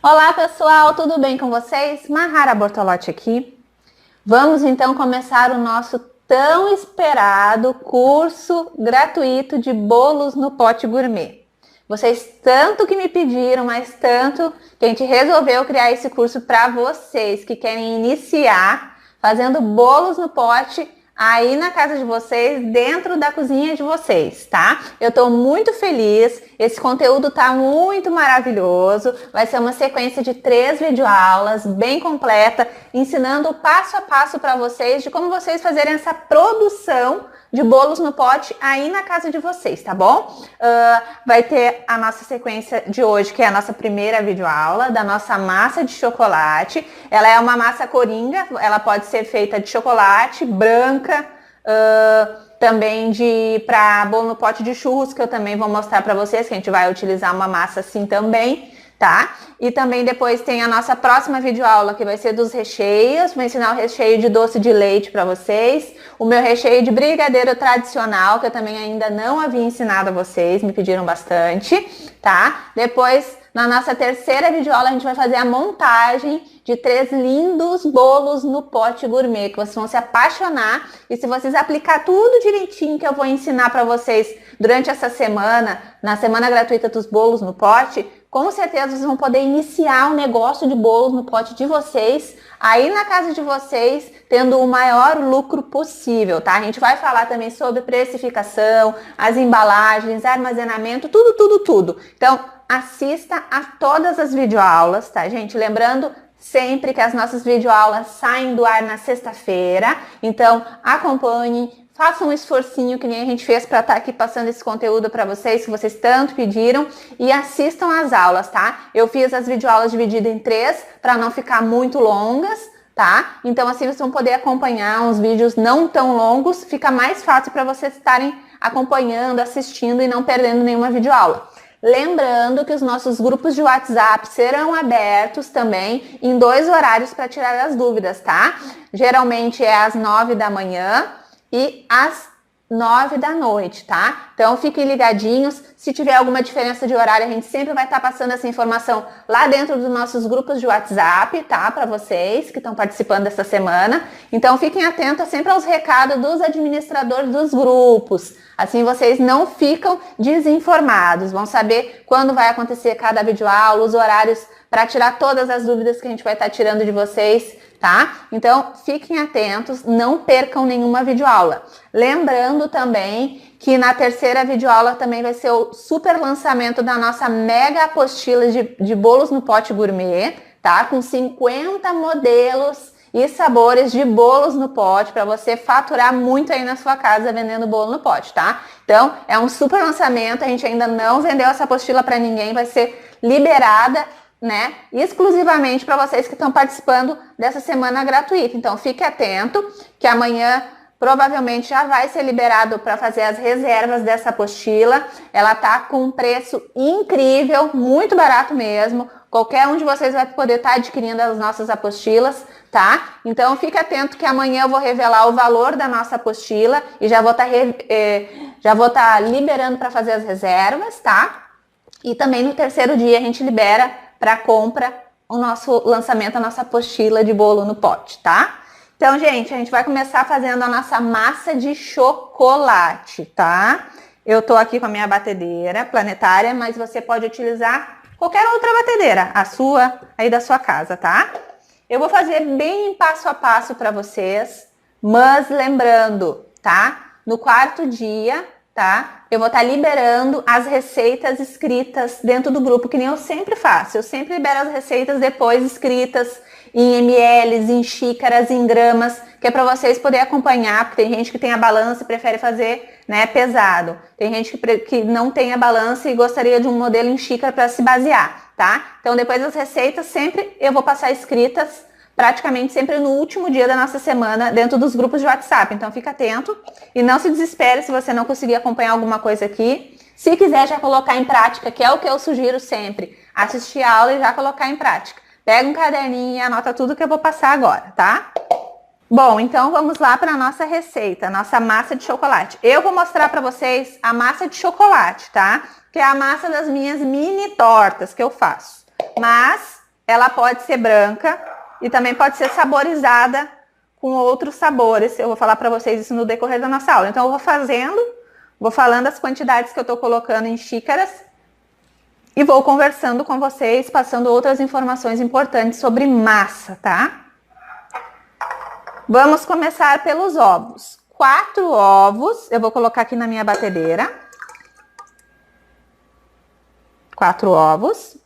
Olá pessoal, tudo bem com vocês? Mahara Bortolotti aqui. Vamos então começar o nosso tão esperado curso gratuito de bolos no pote gourmet. Vocês tanto que me pediram, mas tanto que a gente resolveu criar esse curso para vocês que querem iniciar fazendo bolos no pote aí na casa de vocês, dentro da cozinha de vocês, tá? Eu tô muito feliz, esse conteúdo tá muito maravilhoso, vai ser uma sequência de 3 videoaulas bem completa, ensinando passo a passo para vocês de como vocês fazerem essa produção de bolos no pote aí na casa de vocês, tá bom? Vai ter a nossa sequência de hoje, que é a nossa primeira videoaula, da nossa massa de chocolate. Ela é uma massa coringa, ela pode ser feita de chocolate, branca, também para bolo no pote de churros, que eu também vou mostrar para vocês, que a gente vai utilizar uma massa assim também, tá? E também depois tem a nossa próxima videoaula, que vai ser dos recheios. Vou ensinar o recheio de doce de leite para vocês. O meu recheio de brigadeiro tradicional, que eu também ainda não havia ensinado a vocês, me pediram bastante, tá? Depois, na nossa terceira videoaula, a gente vai fazer a montagem de 3 lindos bolos no pote gourmet, que vocês vão se apaixonar. E se vocês aplicar tudo direitinho que eu vou ensinar para vocês durante essa semana, na semana gratuita dos bolos no pote, com certeza vocês vão poder iniciar o negócio de bolos no pote de vocês, aí na casa de vocês, tendo o maior lucro possível, tá? A gente vai falar também sobre precificação, as embalagens, armazenamento, tudo. Então, assista a todas as videoaulas, tá, gente? Lembrando sempre que as nossas videoaulas saem do ar na sexta-feira, então acompanhe. Faça um esforcinho que nem a gente fez para estar aqui passando esse conteúdo para vocês, que vocês tanto pediram, e assistam às aulas, tá? Eu fiz as videoaulas divididas em 3 para não ficar muito longas, tá? Então assim vocês vão poder acompanhar uns vídeos não tão longos, fica mais fácil para vocês estarem acompanhando, assistindo e não perdendo nenhuma videoaula. Lembrando que os nossos grupos de WhatsApp serão abertos também em 2 horários para tirar as dúvidas, tá? Geralmente é às 9 da manhã e às 9 da noite, tá? Então fiquem ligadinhos, se tiver alguma diferença de horário, a gente sempre vai estar passando essa informação lá dentro dos nossos grupos de WhatsApp, tá? Para vocês que estão participando dessa semana. Então fiquem atentos sempre aos recados dos administradores dos grupos. Assim vocês não ficam desinformados, vão saber quando vai acontecer cada videoaula, os horários para tirar todas as dúvidas que a gente vai estar tirando de vocês, tá? Então, fiquem atentos, não percam nenhuma videoaula. Lembrando também que na terceira videoaula também vai ser o super lançamento da nossa mega apostila de bolos no pote gourmet, tá? Com 50 modelos e sabores de bolos no pote para você faturar muito aí na sua casa vendendo bolo no pote, tá? Então, é um super lançamento, a gente ainda não vendeu essa apostila para ninguém, vai ser liberada, né, exclusivamente para vocês que estão participando dessa semana gratuita. Então fique atento que amanhã provavelmente já vai ser liberado para fazer as reservas dessa apostila. Ela tá com um preço incrível, muito barato mesmo. Qualquer um de vocês vai poder estar adquirindo as nossas apostilas, tá? Então fique atento que amanhã eu vou revelar o valor da nossa apostila e já vou estar liberando para fazer as reservas, tá? E também no terceiro dia a gente libera para compra o nosso lançamento, a nossa apostila de bolo no pote, tá? Então, gente, a gente vai começar fazendo a nossa massa de chocolate, tá? Eu tô aqui com a minha batedeira planetária, mas você pode utilizar qualquer outra batedeira, a sua, aí da sua casa, tá? Eu vou fazer bem passo a passo para vocês, mas lembrando, tá? No quarto dia, tá? Eu vou estar liberando as receitas escritas dentro do grupo, que nem eu sempre faço. Eu sempre libero as receitas depois escritas em ml, em xícaras, em gramas, que é para vocês poderem acompanhar, porque tem gente que tem a balança e prefere fazer, né, pesado. Tem gente que não tem a balança e gostaria de um modelo em xícara para se basear, tá? Então depois das receitas sempre eu vou passar escritas, praticamente sempre no último dia da nossa semana, dentro dos grupos de WhatsApp. Então fica atento e não se desespere se você não conseguir acompanhar alguma coisa aqui. Se quiser já colocar em prática, que é o que eu sugiro sempre, assistir a aula e já colocar em prática. Pega um caderninho e anota tudo que eu vou passar agora, tá? Bom, então vamos lá para a nossa receita, nossa massa de chocolate. Eu vou mostrar para vocês a massa de chocolate, tá? Que é a massa das minhas mini tortas que eu faço. Mas ela pode ser branca e também pode ser saborizada com outros sabores. Eu vou falar para vocês isso no decorrer da nossa aula. Então, eu vou falando as quantidades que eu estou colocando em xícaras e vou conversando com vocês, passando outras informações importantes sobre massa, tá? Vamos começar pelos ovos. 4 ovos, eu vou colocar aqui na minha batedeira. 4 ovos.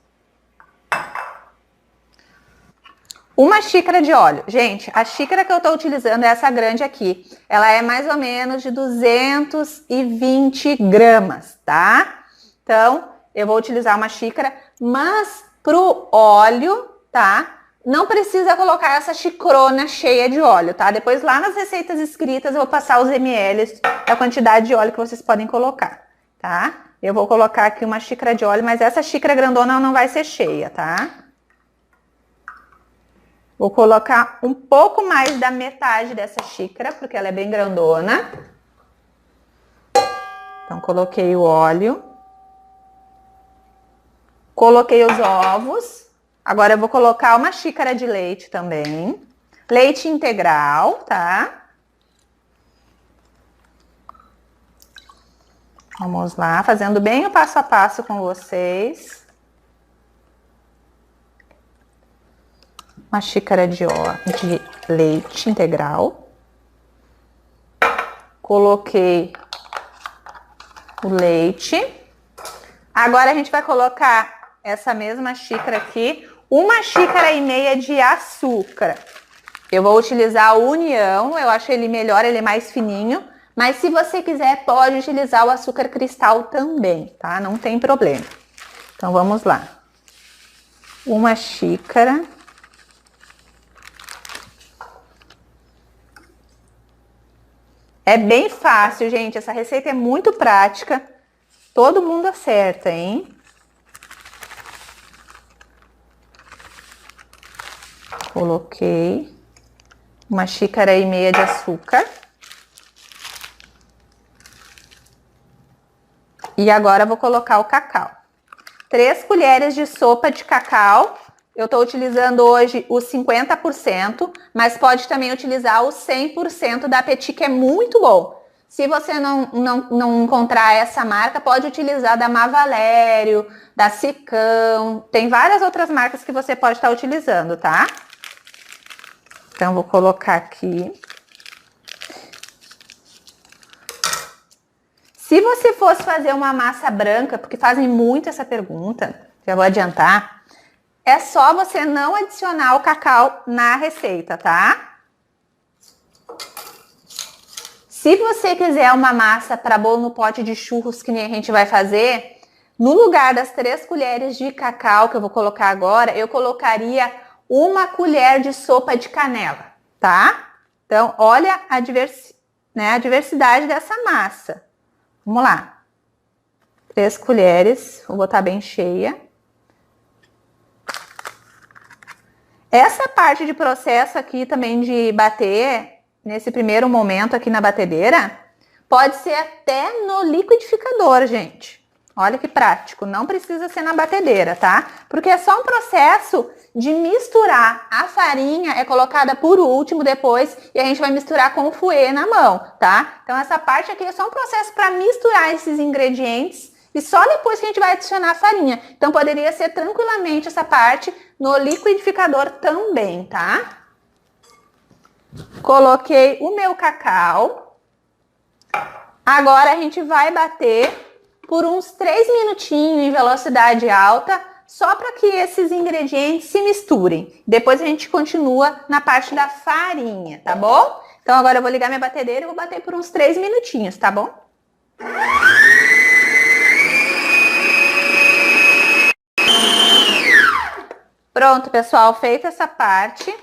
1 xícara de óleo. Gente, a xícara que eu tô utilizando é essa grande aqui. Ela é mais ou menos de 220 gramas, tá? Então, eu vou utilizar 1 xícara, mas pro óleo, tá? Não precisa colocar essa xicrona cheia de óleo, tá? Depois lá nas receitas escritas eu vou passar os ml da quantidade de óleo que vocês podem colocar, tá? Eu vou colocar aqui 1 xícara de óleo, mas essa xícara grandona não vai ser cheia, tá? Vou colocar um pouco mais da metade dessa xícara, porque ela é bem grandona. Então, coloquei o óleo. Coloquei os ovos. Agora eu vou colocar 1 xícara de leite também. Leite integral, tá? Vamos lá, fazendo bem o passo a passo com vocês. 1 xícara de leite integral. Coloquei o leite. Agora a gente vai colocar essa mesma xícara aqui, 1,5 xícaras de açúcar. Eu vou utilizar o União, eu acho ele melhor, ele é mais fininho. Mas se você quiser, pode utilizar o açúcar cristal também, tá? Não tem problema. Então, vamos lá. 1 xícara. É bem fácil, gente. Essa receita é muito prática. Todo mundo acerta, hein? Coloquei 1,5 xícaras de açúcar. E agora vou colocar o cacau. 3 colheres de sopa de cacau. Eu estou utilizando hoje o 50%, mas pode também utilizar o 100% da Petit, que é muito bom. Se você não encontrar essa marca, pode utilizar da Mavalério, da Sicão. Tem várias outras marcas que você pode estar utilizando, tá? Então, vou colocar aqui. Se você fosse fazer uma massa branca, porque fazem muito essa pergunta, já vou adiantar, é só você não adicionar o cacau na receita, tá? Se você quiser uma massa para bolo no pote de churros, que nem a gente vai fazer, no lugar das 3 colheres de cacau que eu vou colocar agora, eu colocaria 1 colher de sopa de canela, tá? Então, olha a diversidade dessa massa. Vamos lá. 3 colheres, vou botar bem cheia. Essa parte de processo aqui também de bater, nesse primeiro momento aqui na batedeira, pode ser até no liquidificador, gente. Olha que prático, não precisa ser na batedeira, tá? Porque é só um processo de misturar. A farinha é colocada por último depois e a gente vai misturar com o fouet na mão, tá? Então essa parte aqui é só um processo para misturar esses ingredientes e só depois que a gente vai adicionar a farinha. Então poderia ser tranquilamente essa parte no liquidificador também, tá? Coloquei o meu cacau. Agora a gente vai bater por uns 3 minutinhos em velocidade alta, só para que esses ingredientes se misturem. Depois a gente continua na parte da farinha, tá bom? Então agora eu vou ligar minha batedeira e vou bater por uns 3 minutinhos, tá bom? Pronto, pessoal, feita essa parte,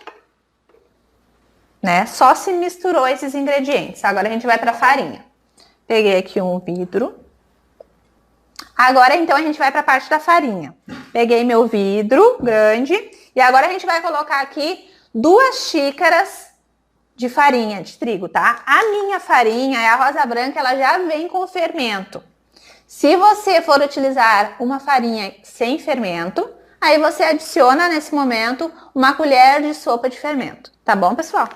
né? Só se misturou esses ingredientes. Agora a gente vai para a farinha. Peguei aqui um vidro. Agora, então, a gente vai para a parte da farinha. Peguei meu vidro grande e agora a gente vai colocar aqui 2 xícaras de farinha de trigo, tá? A minha farinha é a rosa branca, ela já vem com fermento. Se você for utilizar uma farinha sem fermento, Aí você adiciona nesse momento uma colher de sopa de fermento, tá bom, pessoal?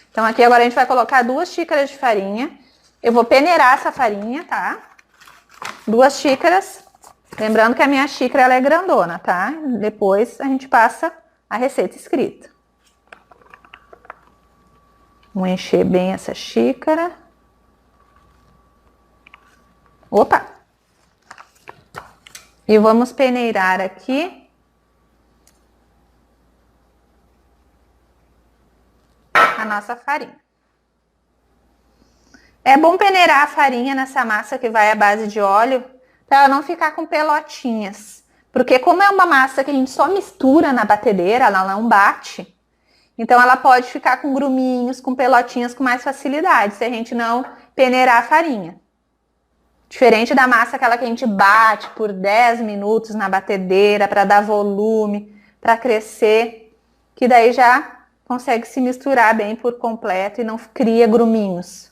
Então aqui agora a gente vai colocar 2 xícaras de farinha. Eu vou peneirar essa farinha, tá? 2 xícaras. Lembrando que a minha xícara ela é grandona, tá? Depois a gente passa a receita escrita. Vou encher bem essa xícara. Opa! E vamos peneirar aqui a nossa farinha. É bom peneirar a farinha nessa massa que vai à base de óleo, para ela não ficar com pelotinhas. Porque como é uma massa que a gente só mistura na batedeira, ela não bate, então ela pode ficar com gruminhos, com pelotinhas com mais facilidade, se a gente não peneirar a farinha. Diferente da massa aquela que a gente bate por 10 minutos na batedeira para dar volume, para crescer, que daí já consegue se misturar bem por completo e não cria gruminhos.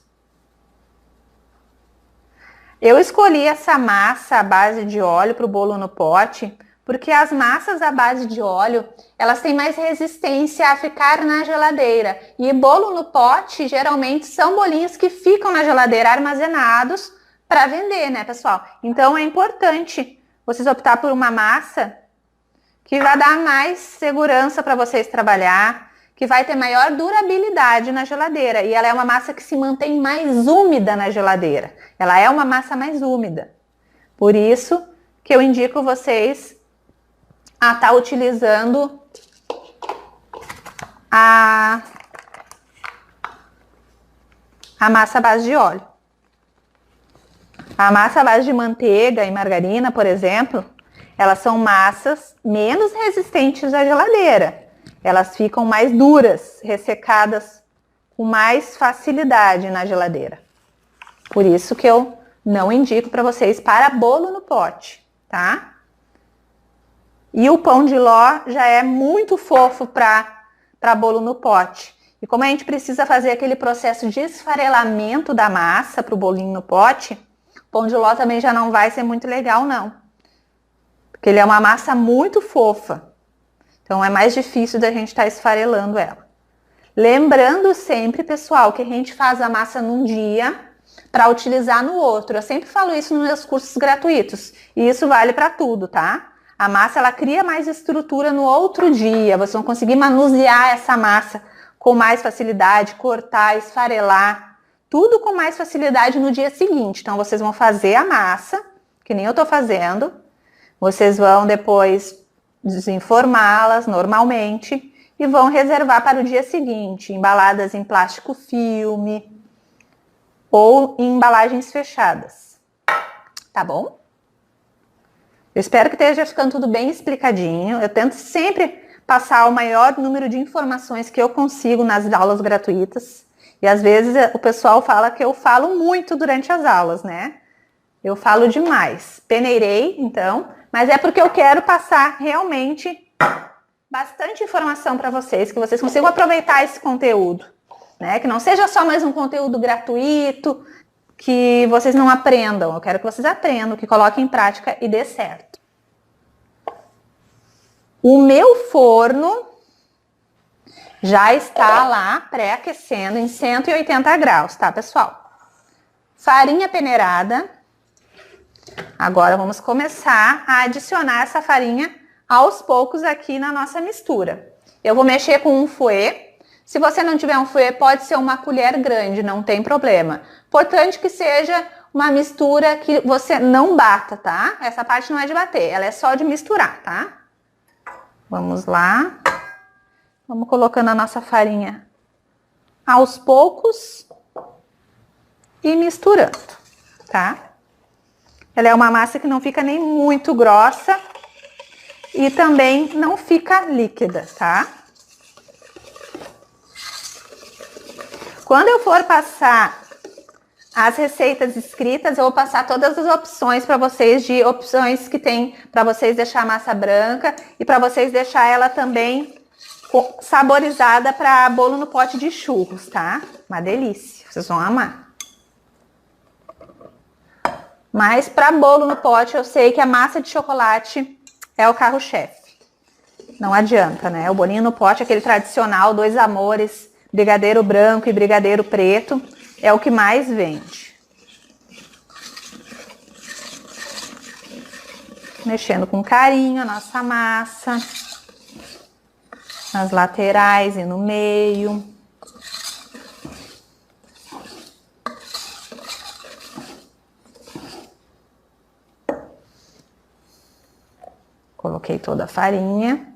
Eu escolhi essa massa à base de óleo para o bolo no pote, porque as massas à base de óleo, elas têm mais resistência a ficar na geladeira. E bolo no pote, geralmente, são bolinhos que ficam na geladeira armazenados para vender, né, pessoal? Então, é importante vocês optar por uma massa que vai dar mais segurança para vocês trabalhar, que vai ter maior durabilidade na geladeira. E ela é uma massa que se mantém mais úmida na geladeira. Ela é uma massa mais úmida. Por isso que eu indico vocês a estar utilizando a massa à base de óleo. A massa à base de manteiga e margarina, por exemplo, elas são massas menos resistentes à geladeira. Elas ficam mais duras, ressecadas com mais facilidade na geladeira. Por isso que eu não indico para vocês para bolo no pote, tá? E o pão de ló já é muito fofo para bolo no pote. E como a gente precisa fazer aquele processo de esfarelamento da massa para o bolinho no pote, o pão de ló também já não vai ser muito legal, não. Porque ele é uma massa muito fofa. Então, é mais difícil da gente estar esfarelando ela. Lembrando sempre, pessoal, que a gente faz a massa num dia para utilizar no outro. Eu sempre falo isso nos meus cursos gratuitos. E isso vale para tudo, tá? A massa, ela cria mais estrutura no outro dia. Vocês vão conseguir manusear essa massa com mais facilidade, cortar, esfarelar. Tudo com mais facilidade no dia seguinte. Então, vocês vão fazer a massa, que nem eu tô fazendo. Vocês vão depois desenformá-las normalmente e vão reservar para o dia seguinte, embaladas em plástico filme ou em embalagens fechadas. Tá bom? Eu espero que esteja ficando tudo bem explicadinho. Eu tento sempre passar o maior número de informações que eu consigo nas aulas gratuitas. E às vezes o pessoal fala que eu falo muito durante as aulas, né? Eu falo demais. Peneirei, então, mas é porque eu quero passar realmente bastante informação para vocês, que vocês consigam aproveitar esse conteúdo, né? Que não seja só mais um conteúdo gratuito, que vocês não aprendam. Eu quero que vocês aprendam, que coloquem em prática e dê certo. O meu forno já está lá pré-aquecendo em 180 graus, tá, pessoal? Farinha peneirada. Agora vamos começar a adicionar essa farinha aos poucos aqui na nossa mistura. Eu vou mexer com um fouet. Se você não tiver um fouet, pode ser uma colher grande, não tem problema. Importante que seja uma mistura que você não bata, tá? Essa parte não é de bater, ela é só de misturar, tá? Vamos lá. Vamos colocando a nossa farinha aos poucos e misturando, tá? Ela é uma massa que não fica nem muito grossa e também não fica líquida, tá? Quando eu for passar as receitas escritas, eu vou passar todas as opções para vocês, de opções que tem para vocês deixar a massa branca e para vocês deixar ela também saborizada para bolo no pote de churros, tá? Uma delícia, vocês vão amar. Mas para bolo no pote, eu sei que a massa de chocolate é o carro-chefe. não adianta, né? O bolinho no pote, aquele tradicional, dois amores, brigadeiro branco e brigadeiro preto, é o que mais vende. Mexendo com carinho a nossa massa, nas laterais e no meio. Coloquei toda a farinha.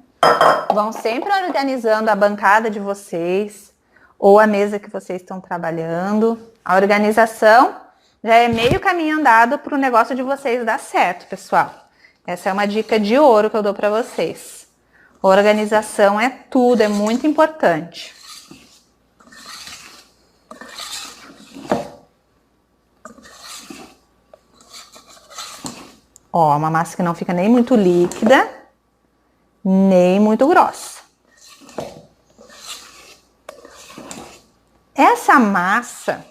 Vão sempre organizando a bancada de vocês ou a mesa que vocês estão trabalhando. A organização já é meio caminho andado para o negócio de vocês dar certo, pessoal. Essa é uma dica de ouro que eu dou para vocês. Organização é tudo, é muito importante. Ó, uma massa que não fica nem muito líquida, nem muito grossa. Essa massa,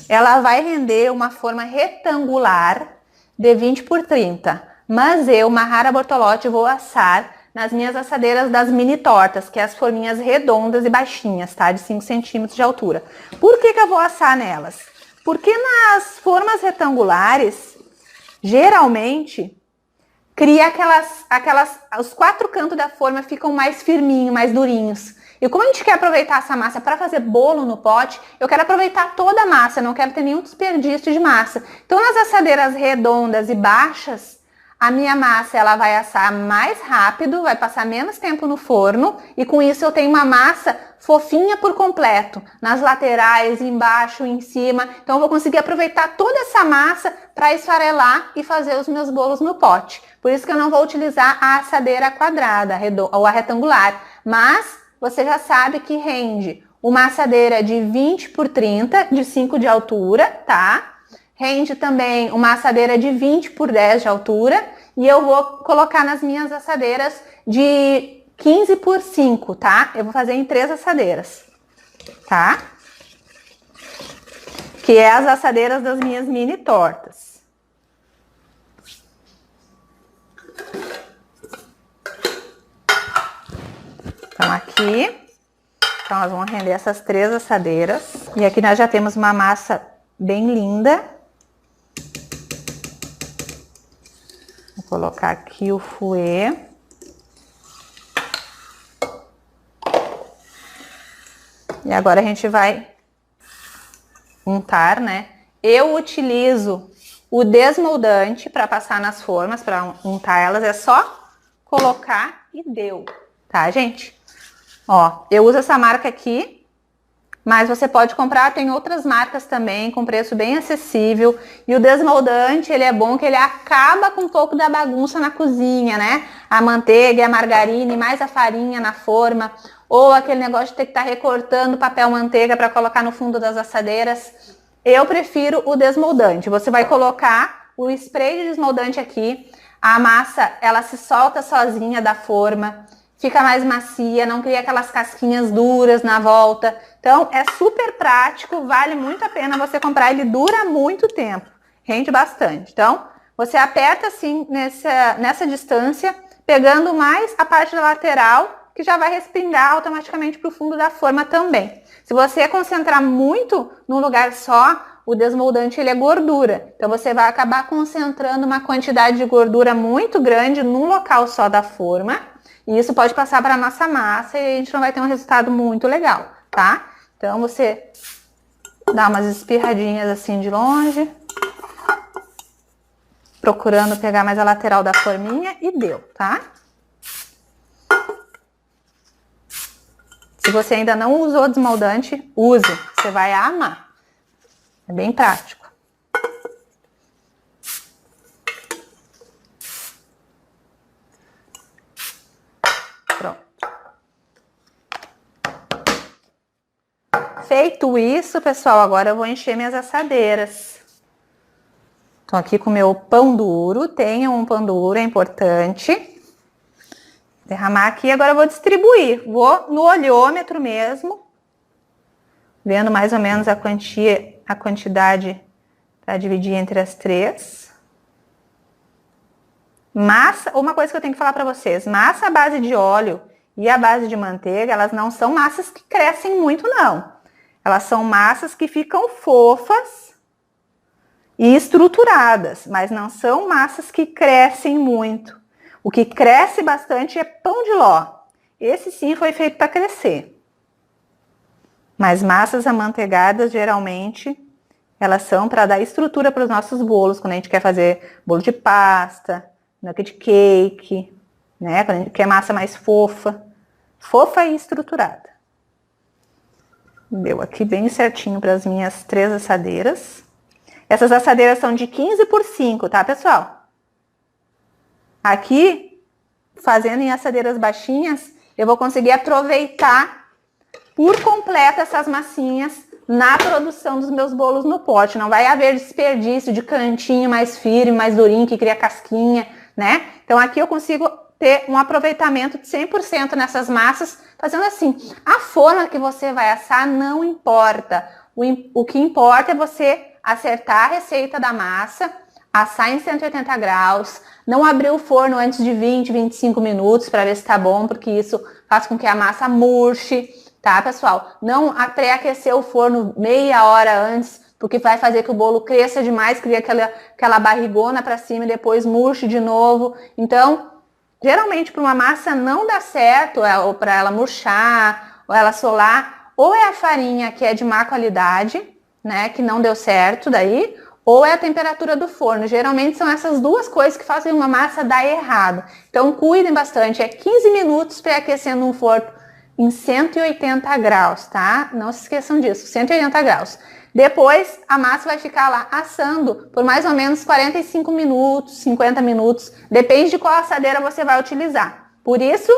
ela vai render uma forma retangular de 20 por 30. Mas eu, Mahara Bortolotti, vou assar nas minhas assadeiras das mini tortas, que é as forminhas redondas e baixinhas, tá? De 5 centímetros de altura. Por que eu vou assar nelas? Porque nas formas retangulares, geralmente, cria os 4 cantos da forma ficam mais firminhos, mais durinhos. E como a gente quer aproveitar essa massa para fazer bolo no pote, eu quero aproveitar toda a massa, não quero ter nenhum desperdício de massa. Então, nas assadeiras redondas e baixas, a minha massa ela vai assar mais rápido, vai passar menos tempo no forno e com isso eu tenho uma massa fofinha por completo, nas laterais, embaixo, em cima. Então eu vou conseguir aproveitar toda essa massa para esfarelar e fazer os meus bolos no pote. Por isso que eu não vou utilizar a assadeira quadrada ou a retangular, mas você já sabe que rende uma assadeira de 20 por 30, de 5 de altura, tá? Rende também uma assadeira de 20 por 10 de altura e eu vou colocar nas minhas assadeiras de 15 por 5, tá? Eu vou fazer em 3 assadeiras, tá? Que é as assadeiras das minhas mini tortas. Então aqui, então nós vamos render essas 3 assadeiras. E aqui nós já temos uma massa bem linda. Vou colocar aqui o fouet. E agora a gente vai untar, né? Eu utilizo o desmoldante para passar nas formas, para untar elas. É só colocar e deu, tá, gente? Ó, eu uso essa marca aqui. Mas você pode comprar, tem outras marcas também, com preço bem acessível. E o desmoldante, ele é bom que ele acaba com um pouco da bagunça na cozinha, né? A manteiga e a margarina, mais a farinha na forma. Ou aquele negócio de ter que estar recortando papel manteiga para colocar no fundo das assadeiras. Eu prefiro o desmoldante. Você vai colocar o spray de desmoldante aqui. A massa, ela se solta sozinha da forma. Fica mais macia, não cria aquelas casquinhas duras na volta. Então, é super prático, vale muito a pena você comprar. Ele dura muito tempo, rende bastante. Então, você aperta assim nessa distância, pegando mais a parte da lateral, que já vai respingar automaticamente para o fundo da forma também. Se você concentrar muito num lugar só, o desmoldante ele é gordura. Então, você vai acabar concentrando uma quantidade de gordura muito grande num local só da forma. E isso pode passar para a nossa massa e a gente não vai ter um resultado muito legal, tá? Então, você dá umas espirradinhas assim de longe, procurando pegar mais a lateral da forminha e deu, tá? Se você ainda não usou desmoldante, use, você vai amar. É bem prático. Feito isso, pessoal, agora eu vou encher minhas assadeiras. Tô aqui com o meu pão duro. Tenha um pão duro, é importante. Derramar aqui, agora eu vou distribuir. Vou no olhômetro mesmo, vendo mais ou menos a quantidade para dividir entre as 3. Massa, uma coisa que eu tenho que falar para vocês, massa à base de óleo, e a base de manteiga, elas não são massas que crescem muito, não. Elas são massas que ficam fofas e estruturadas, mas não são massas que crescem muito. O que cresce bastante é pão de ló. Esse sim foi feito para crescer. Mas massas amanteigadas, geralmente, elas são para dar estrutura para os nossos bolos, quando a gente quer fazer bolo de pasta, nugget cake, né? Quando a gente quer massa mais fofa e estruturada. Deu aqui bem certinho para as minhas 3 assadeiras. Essas assadeiras são de 15 por 5, tá, pessoal? Aqui, fazendo em assadeiras baixinhas, eu vou conseguir aproveitar por completo essas massinhas na produção dos meus bolos no pote. Não vai haver desperdício de cantinho mais firme, mais durinho, que cria casquinha, né? Então aqui eu consigo ter um aproveitamento de 100% nessas massas, fazendo assim. A forma que você vai assar não importa. O que importa é você acertar a receita da massa, assar em 180 graus, não abrir o forno antes de 20, 25 minutos para ver se tá bom, porque isso faz com que a massa murche, tá, pessoal? Não pré-aquecer o forno meia hora antes, porque vai fazer que o bolo cresça demais, cria aquela barrigona para cima e depois murche de novo. Então, geralmente para uma massa não dá certo, ou para ela murchar, ou ela solar, ou é a farinha que é de má qualidade, né, que não deu certo daí, ou é a temperatura do forno. Geralmente são essas duas coisas que fazem uma massa dar errado. Então cuidem bastante, é 15 minutos pré-aquecendo um forno em 180 graus, tá? Não se esqueçam disso, 180 graus. Depois a massa vai ficar lá assando por mais ou menos 45 minutos, 50 minutos, depende de qual assadeira você vai utilizar. Por isso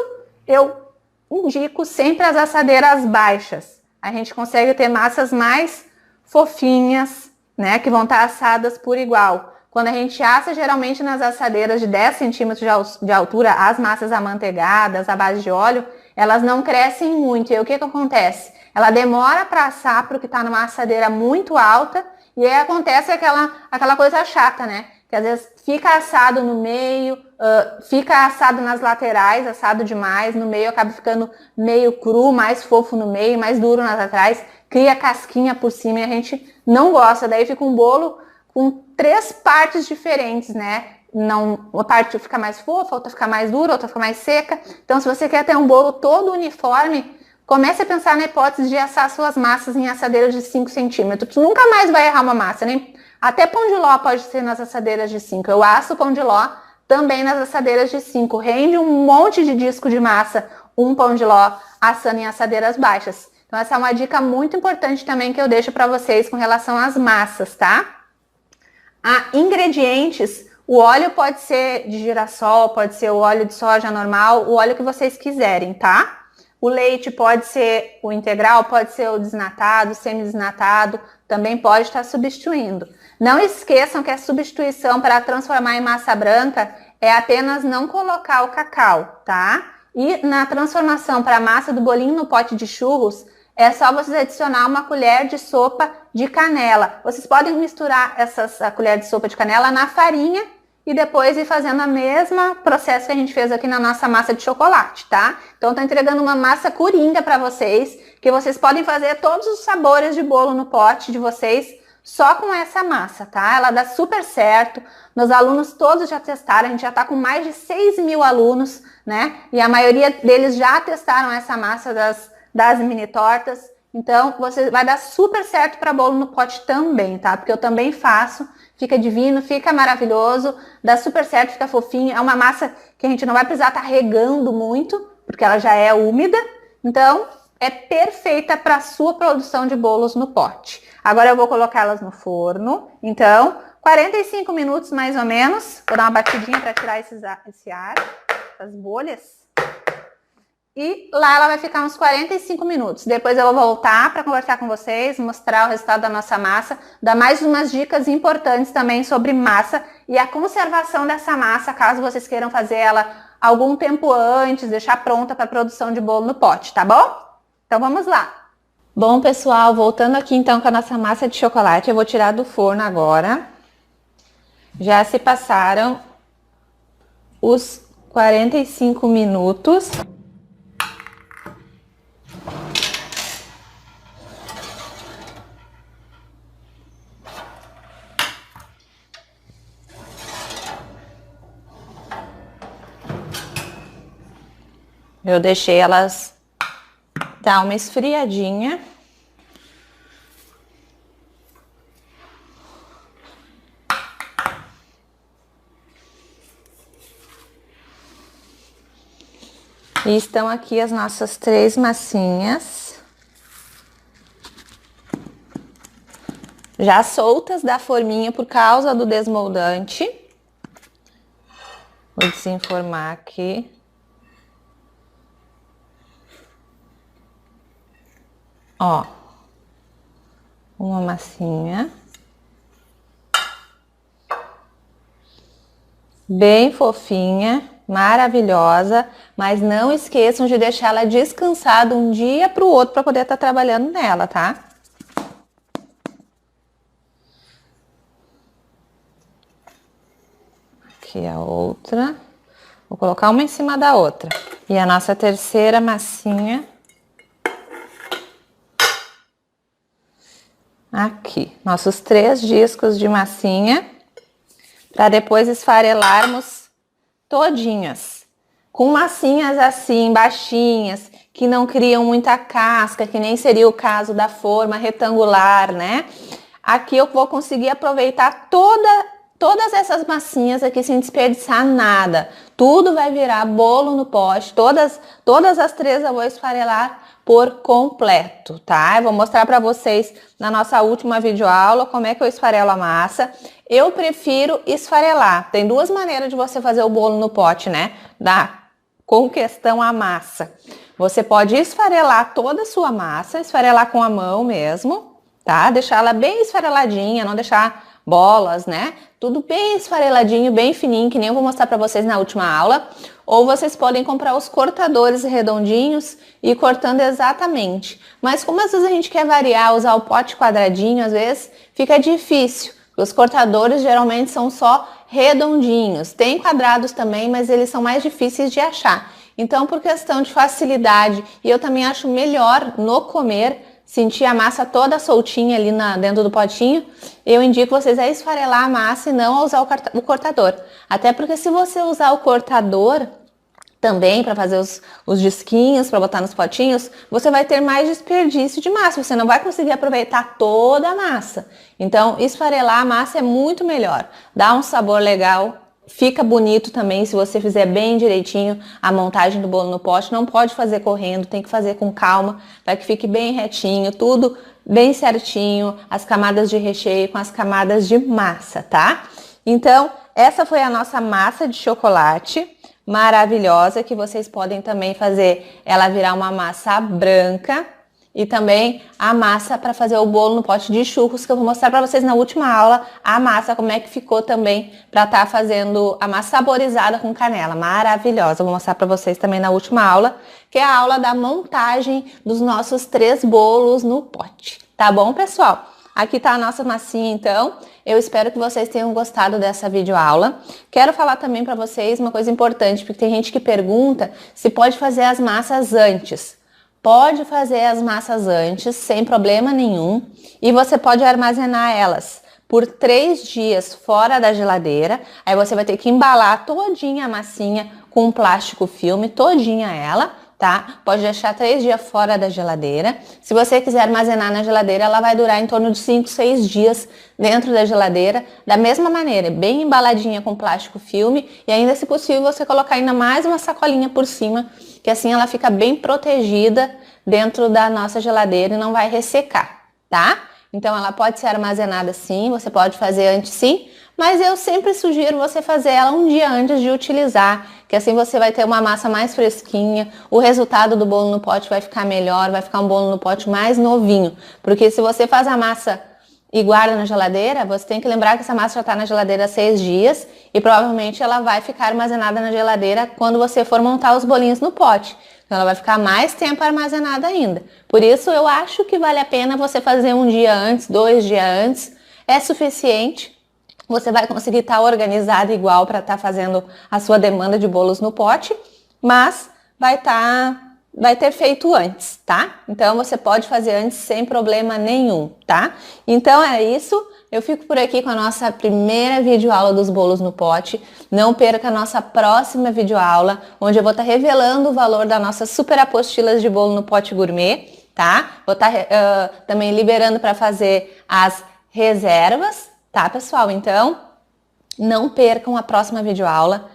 eu indico sempre as assadeiras baixas. A gente consegue ter massas mais fofinhas, né, que vão estar assadas por igual. Quando a gente assa, geralmente nas assadeiras de 10 centímetros de altura, as massas amanteigadas, à base de óleo, elas não crescem muito. E aí, o que acontece? Ela demora para assar porque está numa assadeira muito alta, e aí acontece aquela coisa chata, né? Que às vezes fica assado no meio, fica assado nas laterais, assado demais, no meio acaba ficando meio cru, mais fofo no meio, mais duro nas laterais, cria casquinha por cima e a gente não gosta. Daí fica um bolo com 3 partes diferentes, né? Não, uma parte fica mais fofa, outra fica mais dura, outra fica mais seca. Então, se você quer ter um bolo todo uniforme, comece a pensar na hipótese de assar suas massas em assadeiras de 5 centímetros. Tu nunca mais vai errar uma massa, nem até pão de ló pode ser nas assadeiras de 5. Eu asso pão de ló também nas assadeiras de 5. Rende um monte de disco de massa, um pão de ló assando em assadeiras baixas. Então, essa é uma dica muito importante também que eu deixo para vocês com relação às massas, tá? Ingredientes, o óleo pode ser de girassol, pode ser o óleo de soja normal, o óleo que vocês quiserem, tá? O leite pode ser o integral, pode ser o desnatado, semi-desnatado, também pode estar substituindo. Não esqueçam que a substituição para transformar em massa branca é apenas não colocar o cacau, tá? E na transformação para a massa do bolinho no pote de churros, é só vocês adicionar uma colher de sopa de canela. Vocês podem misturar a colher de sopa de canela na farinha e depois ir fazendo o mesmo processo que a gente fez aqui na nossa massa de chocolate, tá? Então, tô entregando uma massa coringa para vocês, que vocês podem fazer todos os sabores de bolo no pote de vocês só com essa massa, tá? Ela dá super certo. Meus alunos todos já testaram, a gente já tá com mais de 6.000 alunos, né? E a maioria deles já testaram essa massa das mini tortas. Então, você vai dar super certo para bolo no pote também, tá? Porque eu também faço. Fica divino, fica maravilhoso, dá super certo, fica fofinho. É uma massa que a gente não vai precisar estar regando muito, porque ela já é úmida. Então, é perfeita para a sua produção de bolos no pote. Agora eu vou colocá-las no forno. Então, 45 minutos mais ou menos. Vou dar uma batidinha para tirar esse ar, as bolhas. E lá ela vai ficar uns 45 minutos. Depois eu vou voltar para conversar com vocês, mostrar o resultado da nossa massa, dar mais umas dicas importantes também sobre massa e a conservação dessa massa, caso vocês queiram fazer ela algum tempo antes, deixar pronta para produção de bolo no pote, tá bom? Então vamos lá. Bom, pessoal, voltando aqui então com a nossa massa de chocolate, eu vou tirar do forno agora. Já se passaram os 45 minutos. Eu deixei elas dar uma esfriadinha. E estão aqui as nossas 3 massinhas. Já soltas da forminha por causa do desmoldante. Vou desenformar aqui. Ó. Uma massinha. Bem fofinha. Maravilhosa, mas não esqueçam de deixar ela descansada um dia para o outro para poder estar trabalhando nela, tá? Aqui a outra. Vou colocar uma em cima da outra. E a nossa terceira massinha. Aqui. Nossos 3 discos de massinha. Para depois esfarelarmos todinhas, com massinhas assim, baixinhas, que não criam muita casca, que nem seria o caso da forma retangular, né? Aqui eu vou conseguir aproveitar todas essas massinhas aqui sem desperdiçar nada. Tudo vai virar bolo no pote, todas as 3 eu vou esfarelar por completo, tá? Eu vou mostrar para vocês na nossa última videoaula como é que eu esfarelo a massa. Eu prefiro esfarelar. Tem 2 maneiras de você fazer o bolo no pote, né? Com questão à massa. Você pode esfarelar toda a sua massa, esfarelar com a mão mesmo, tá? Deixar ela bem esfareladinha, não deixar bolas, né? Tudo bem esfareladinho, bem fininho, que nem eu vou mostrar para vocês na última aula. Ou vocês podem comprar os cortadores redondinhos e ir cortando exatamente. Mas como às vezes a gente quer variar, usar o pote quadradinho, às vezes fica difícil. Os cortadores geralmente são só redondinhos. Tem quadrados também, mas eles são mais difíceis de achar. Então, por questão de facilidade, e eu também acho melhor no comer, sentir a massa toda soltinha ali dentro do potinho, eu indico vocês a esfarelar a massa e não a usar o cortador. Até porque se você usar o cortador também para fazer os disquinhos, para botar nos potinhos, você vai ter mais desperdício de massa, você não vai conseguir aproveitar toda a massa. Então, esfarelar a massa é muito melhor, dá um sabor legal. Fica bonito também se você fizer bem direitinho a montagem do bolo no pote. Não pode fazer correndo, tem que fazer com calma, para que fique bem retinho, tudo bem certinho, as camadas de recheio com as camadas de massa, tá? Então, essa foi a nossa massa de chocolate maravilhosa, que vocês podem também fazer ela virar uma massa branca. E também a massa para fazer o bolo no pote de churros, que eu vou mostrar para vocês na última aula, a massa, como é que ficou também para estar fazendo a massa saborizada com canela. Maravilhosa, eu vou mostrar para vocês também na última aula, que é a aula da montagem dos nossos 3 bolos no pote. Tá bom, pessoal? Aqui tá a nossa massinha, então. Eu espero que vocês tenham gostado dessa videoaula. Quero falar também para vocês uma coisa importante, porque tem gente que pergunta se pode fazer as massas antes. Pode fazer as massas antes, sem problema nenhum, e você pode armazenar elas por 3 dias fora da geladeira. Aí você vai ter que embalar todinha a massinha com um plástico filme, todinha ela, tá? Pode deixar 3 dias fora da geladeira. Se você quiser armazenar na geladeira, ela vai durar em torno de 5, 6 dias dentro da geladeira, da mesma maneira, bem embaladinha com plástico filme, e ainda, se possível, você colocar ainda mais uma sacolinha por cima, que assim ela fica bem protegida dentro da nossa geladeira e não vai ressecar, tá? Então ela pode ser armazenada sim, você pode fazer antes sim, mas eu sempre sugiro você fazer ela um dia antes de utilizar, que assim você vai ter uma massa mais fresquinha, o resultado do bolo no pote vai ficar melhor, vai ficar um bolo no pote mais novinho, porque se você faz a massa e guarda na geladeira, você tem que lembrar que essa massa já está na geladeira há 6 dias e provavelmente ela vai ficar armazenada na geladeira quando você for montar os bolinhos no pote. Então ela vai ficar mais tempo armazenada ainda. Por isso eu acho que vale a pena você fazer um dia antes, 2 dias antes, é suficiente. Você vai conseguir estar organizado igual para estar fazendo a sua demanda de bolos no pote, mas vai ter feito antes, tá? Então você pode fazer antes sem problema nenhum, tá? Então é isso. eu fico por aqui com a nossa primeira videoaula dos bolos no pote. Não perca a nossa próxima videoaula, onde eu vou estar revelando o valor das nossas super apostilas de bolo no pote gourmet, tá? Vou estar também liberando para fazer as reservas, tá, pessoal? Então, não percam a próxima videoaula.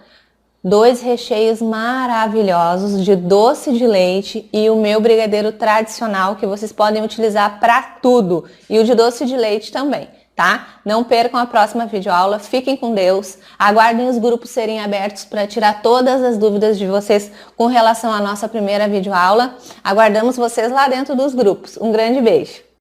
2 recheios maravilhosos de doce de leite e o meu brigadeiro tradicional que vocês podem utilizar para tudo. E o de doce de leite também, tá? Não percam a próxima videoaula, fiquem com Deus, aguardem os grupos serem abertos para tirar todas as dúvidas de vocês com relação à nossa primeira videoaula. Aguardamos vocês lá dentro dos grupos. Um grande beijo!